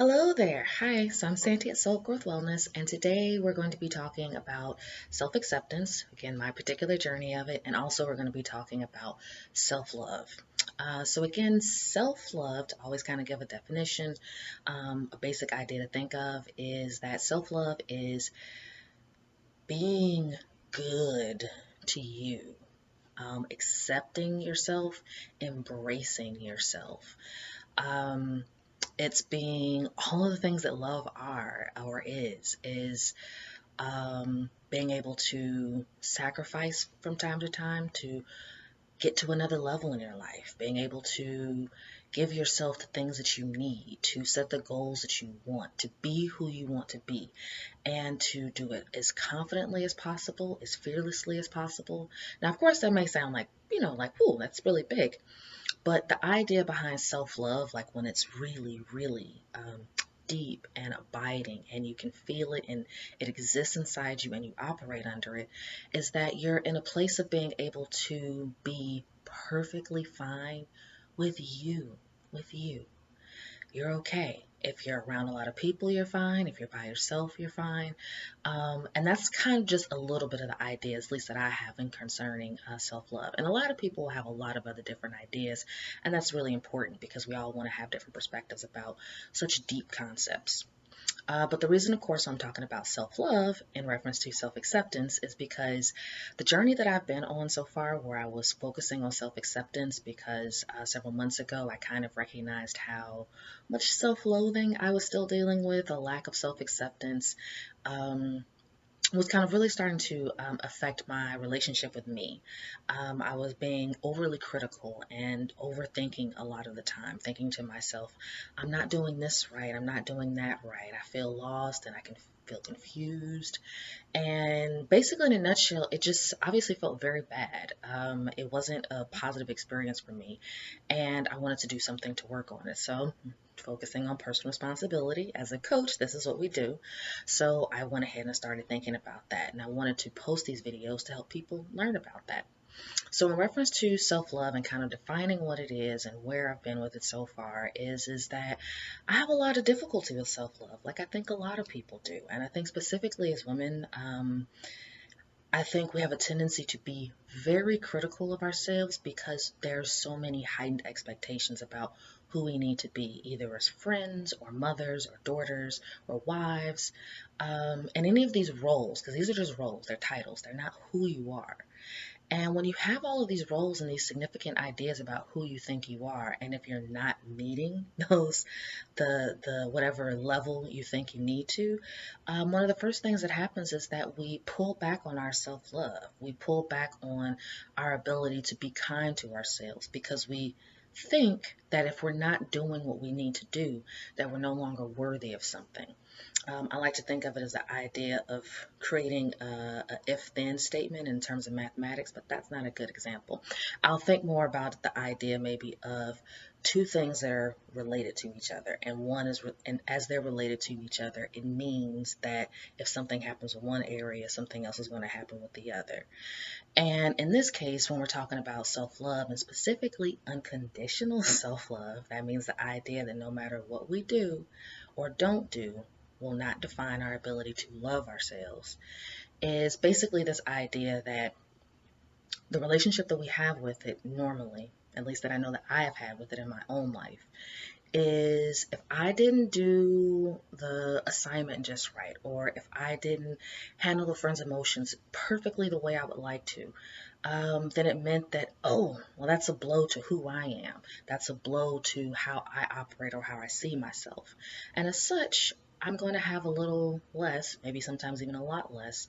Hello there. Hi, so I'm Santi at Soul Growth Wellness, and today we're going to be talking about self acceptance, again, my particular journey of it, and also we're going to be talking about self love. Again, self love, to always kind of give a definition, a basic idea to think of is that self love is being good to you, accepting yourself, embracing yourself. Um, it's being all of the things that love are or is being able to sacrifice from time to time to get to another level in your life, being able to give yourself the things that you need, to set the goals that you want, to be who you want to be, and to do it as confidently as possible, as fearlessly as possible. Now, of course, that may sound like, like, ooh, that's really big. But the idea behind self love, like when it's really, really deep and abiding, and you can feel it and it exists inside you and you operate under it, is that you're in a place of being able to be perfectly fine with you, with you. You're okay. If you're around a lot of people, you're fine. If you're by yourself, you're fine. And that's kind of just a little bit of the ideas, at least that I have in concerning self love. And a lot of people have a lot of other different ideas, and that's really important because we all want to have different perspectives about such deep concepts. But the reason, of course, I'm talking about self love in reference to self acceptance is because the journey that I've been on so far, where I was focusing on self acceptance because several months ago I kind of recognized how much self loathing I was still dealing with, a lack of self acceptance. Was kind of really starting to affect my relationship with me. I was being overly critical and overthinking a lot of the time, thinking to myself, I'm not doing this right, I'm not doing that right. I feel lost and I can feel confused. And basically, in a nutshell, it just obviously felt very bad. It wasn't a positive experience for me, and I wanted to do something to work on it. So, focusing on personal responsibility as a coach, this is what we do. So, I went ahead and started thinking about that, and I wanted to post these videos to help people learn about that. So in reference to self-love and kind of defining what it is and where I've been with it so far is that I have a lot of difficulty with self-love, like I think a lot of people do. And I think specifically as women, I think we have a tendency to be very critical of ourselves because there's so many heightened expectations about who we need to be, either as friends or mothers or daughters or wives, and any of these roles, because these are just roles, they're titles, they're not who you are. And when you have all of these roles and these significant ideas about who you think you are, and if you're not meeting those, the whatever level you think you need to, one of the first things that happens is that we pull back on our self-love. We pull back on our ability to be kind to ourselves because we think that if we're not doing what we need to do, that we're no longer worthy of something. I like to think of it as the idea of creating a if-then statement in terms of mathematics, but that's not a good example. I'll think more about the idea maybe of two things that are related to each other, and one is, and as they're related to each other, it means that if something happens in one area, something else is going to happen with the other. And in this case, when we're talking about self-love and specifically unconditional self-love, that means the idea that no matter what we do or don't do will not define our ability to love ourselves, is basically this idea that the relationship that we have with it normally, at least that I know that I have had with it in my own life, is if I didn't do the assignment just right, or if I didn't handle a friend's emotions perfectly the way I would like to, then it meant that, oh, well, that's a blow to who I am. That's a blow to how I operate or how I see myself. And as such, I'm going to have a little less, maybe sometimes even a lot less,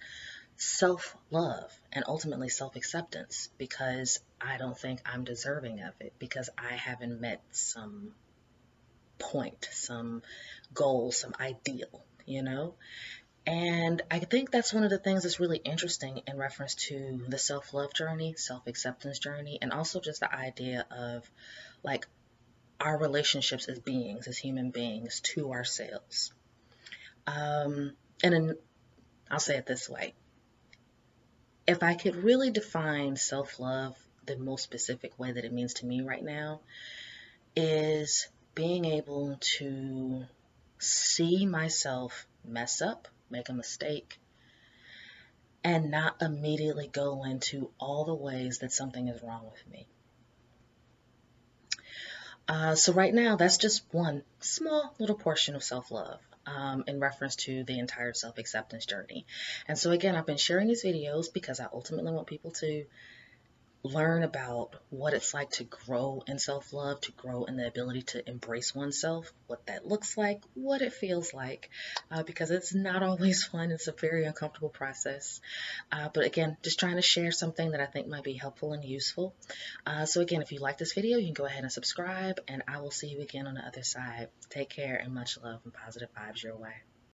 self love and ultimately self acceptance because I don't think I'm deserving of it because I haven't met some point, some goal, some ideal, you know? And I think that's one of the things that's really interesting in reference to the self love journey, self acceptance journey, and also just the idea of like our relationships as beings, as human beings, to ourselves. Um, and in, I'll say it this way, if I could really define self love the most specific way that it means to me right now, is being able to see myself mess up, make a mistake, and not immediately go into all the ways that something is wrong with me. So right now, that's just one small little portion of self-love in reference to the entire self-acceptance journey. And so again, I've been sharing these videos because I ultimately want people to learn about what it's like to grow in self-love, to grow in the ability to embrace oneself, what that looks like, what it feels like, because it's not always fun. It's a very uncomfortable process. But again, just trying to share something that I think might be helpful and useful. So again, if you like this video, you can go ahead and subscribe, and I will see you again on the other side. Take care and much love and positive vibes your way.